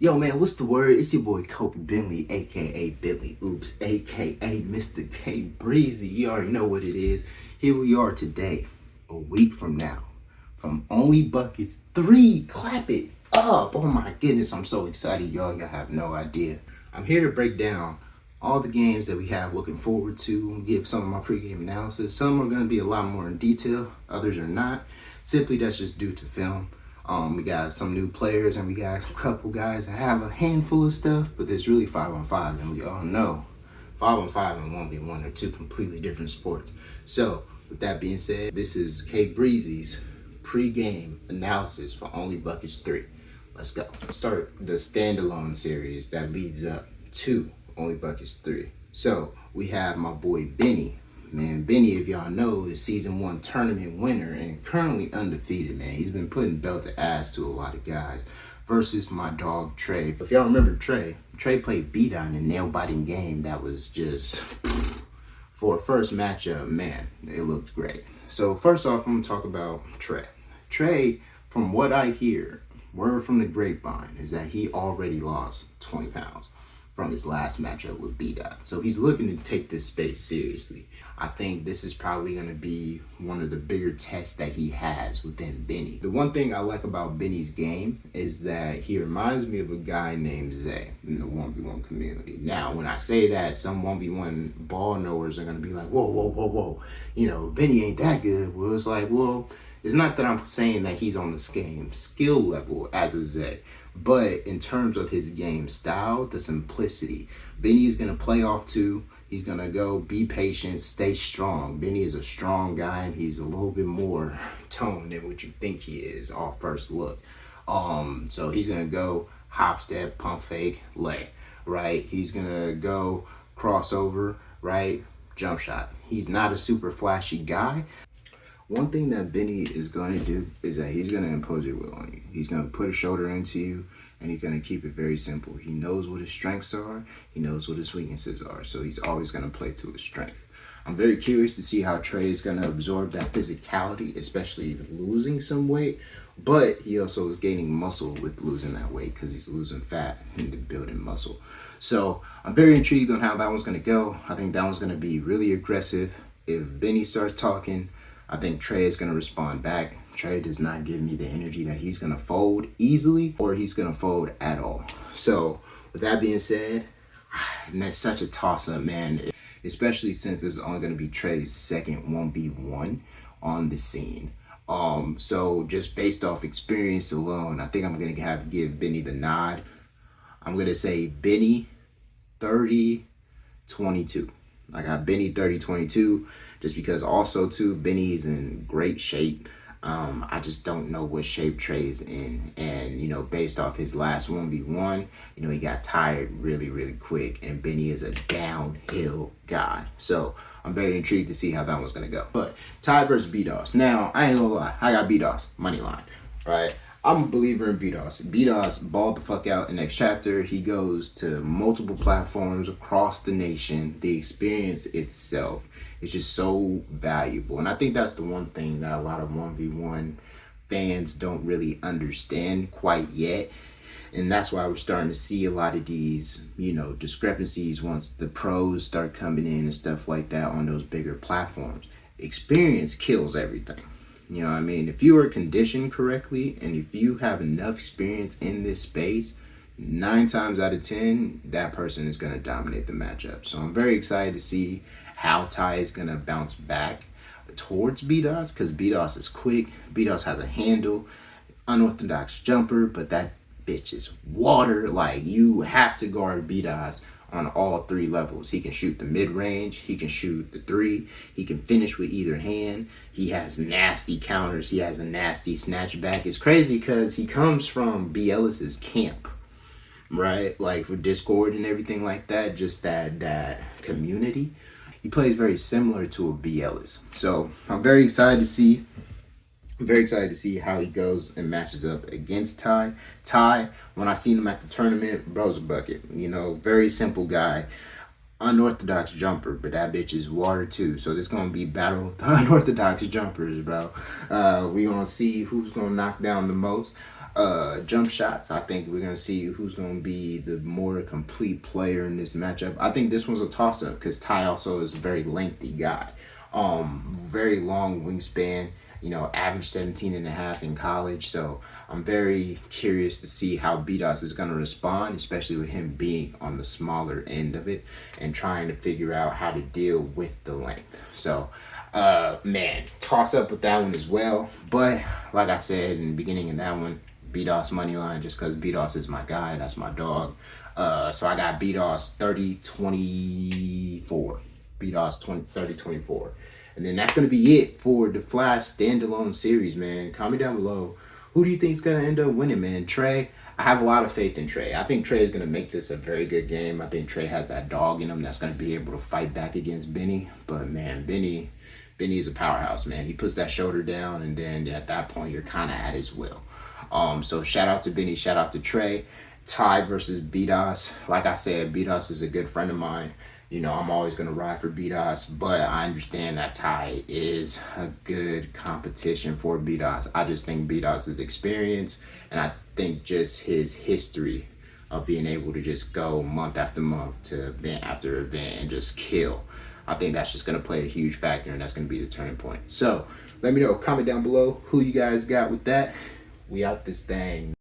Yo, man, what's the word? It's your boy Kobe Bentley, aka Billy Oops, aka Mr. K Breezy. You already know what it is. Here we are today, a week from now, from Onlybuckets 3. Clap it up. Oh my goodness, I'm so excited, y'all. Y'all have no idea. I'm here to break down all the games that we have looking forward to, give some of my pregame analysis. Some are going to be a lot more in detail, others are not. Simply, that's just due to film. We got some new players and we got a couple guys that have a handful of stuff, but there's really 5-on-5, and we all know 5-on-5 and 1v1 are two completely different sports. So, with that being said, this is K Breezy's pre-game analysis for Onlybuckets 3. Let's go. Start the standalone series that leads up to Onlybuckets 3. So, we have my boy Benny. Man, Benny, if y'all know, is season 1 tournament winner and currently undefeated, man. He's been putting belt to ass to a lot of guys versus my dog Trey. If y'all remember Trey played B-Dot in a nail-biting game that was just, for a first matchup, man, it looked great. So first off, I'm gonna talk about Trey. Trey, from what I hear, word from the grapevine, is that he already lost 20 pounds from his last matchup with B-Dot. So he's looking to take this space seriously. I think this is probably going to be one of the bigger tests that he has within Benny. The one thing I like about Benny's game is that he reminds me of a guy named Zay in the 1v1 community. Now, when I say that, some 1v1 ball knowers are going to be like, whoa. You know, Benny ain't that good. Well, it's like, well, it's not that I'm saying that he's on the same skill level as a Zay. But in terms of his game style, the simplicity, Benny's going to play off two. He's going to go be patient, stay strong. Benny is a strong guy, and he's a little bit more toned than what you think he is off first look. So he's going to go hop, step, pump fake, lay, right? He's going to go crossover, right? Jump shot. He's not a super flashy guy. One thing that Benny is going to do is that he's going to impose your will on you. He's going to put a shoulder into you, and he's going to keep it very simple. He knows what his strengths are. He knows what his weaknesses are. So he's always going to play to his strength. I'm very curious to see how Trey is going to absorb that physicality, especially losing some weight. But he also is gaining muscle with losing that weight because he's losing fat and building muscle. So I'm very intrigued on how that one's going to go. I think that one's going to be really aggressive. If Benny starts talking, I think Trey is going to respond back. Trey does not give me the energy that he's going to fold easily or he's going to fold at all. So with that being said, and that's such a toss-up, man, especially since this is only going to be Trey's second 1v1 on the scene. So just based off experience alone, I think I'm going to have to give Benny the nod. I'm going to say Benny 30-22. I got Benny 30-22 just because also too, Benny's in great shape. I just don't know what shape Trey's in. And, you know, based off his last 1v1, you know, he got tired really quick. And Benny is a downhill guy. So I'm very intrigued to see how that one's going to go. But Ty versus B-Doss. Now, I ain't gonna lie. I got B-Doss money line, right? I'm a believer in B-Doss. B-Doss balled the fuck out in next chapter. He goes to multiple platforms across the nation. The experience itself is just so valuable. And I think that's the one thing that a lot of 1v1 fans don't really understand quite yet. And that's why we're starting to see a lot of these, you know, discrepancies once the pros start coming in and stuff like that on those bigger platforms. Experience kills everything. You know what I mean? If you are conditioned correctly and if you have enough experience in this space, 9 times out of 10, that person is going to dominate the matchup. So I'm very excited to see how Ty is going to bounce back towards B-Doss because B-Doss is quick. B-Doss has a handle, unorthodox jumper, but that bitch is water. Like, you have to guard B-Doss on all 3 levels. He can shoot the mid-range, he can shoot the 3, he can finish with either hand. He has nasty counters, he has a nasty snatch back. It's crazy because he comes from B. Ellis's camp, right? Like for Discord and everything like that, just that community. He plays very similar to a B. Ellis. So I'm very excited to see. I'm very excited to see how he goes and matches up against Ty. Ty, when I seen him at the tournament, bro's a bucket. You know, very simple guy. Unorthodox jumper, but that bitch is water too. So this gonna be battle of the unorthodox jumpers, bro. We gonna see who's gonna knock down the most. Jump shots, I think we're going to see who's going to be the more complete player in this matchup. I think this one's a toss-up because Ty also is a very lengthy guy. Very long wingspan, average 17 and a half in college. So I'm very curious to see how BDOS is going to respond, especially with him being on the smaller end of it and trying to figure out how to deal with the length. So, man, toss up with that one as well. But like I said in the beginning of that one, BDOS money line, just because BDOS is my guy. That's my dog. So I got BDOS 30-24. BDOS 30-24. And then that's going to be it for the Flash standalone series, man. Comment down below. Who do you think is going to end up winning, man? Trey? I have a lot of faith in Trey. I think Trey is going to make this a very good game. I think Trey has that dog in him that's going to be able to fight back against Benny. But, man, Benny is a powerhouse, man. He puts that shoulder down, and then at that point, you're kind of at his will. So shout out to Benny, shout out to Trey. Ty versus BDOS. Like I said, BDOS is a good friend of mine. I'm always going to ride for BDOS, but I understand that Ty is a good competition for BDOS. I just think BDOS' experience, and I think just his history of being able to just go month after month to event after event and just kill. I think that's just going to play a huge factor, and that's going to be the turning point. So let me know, comment down below who you guys got with that. We out this thing.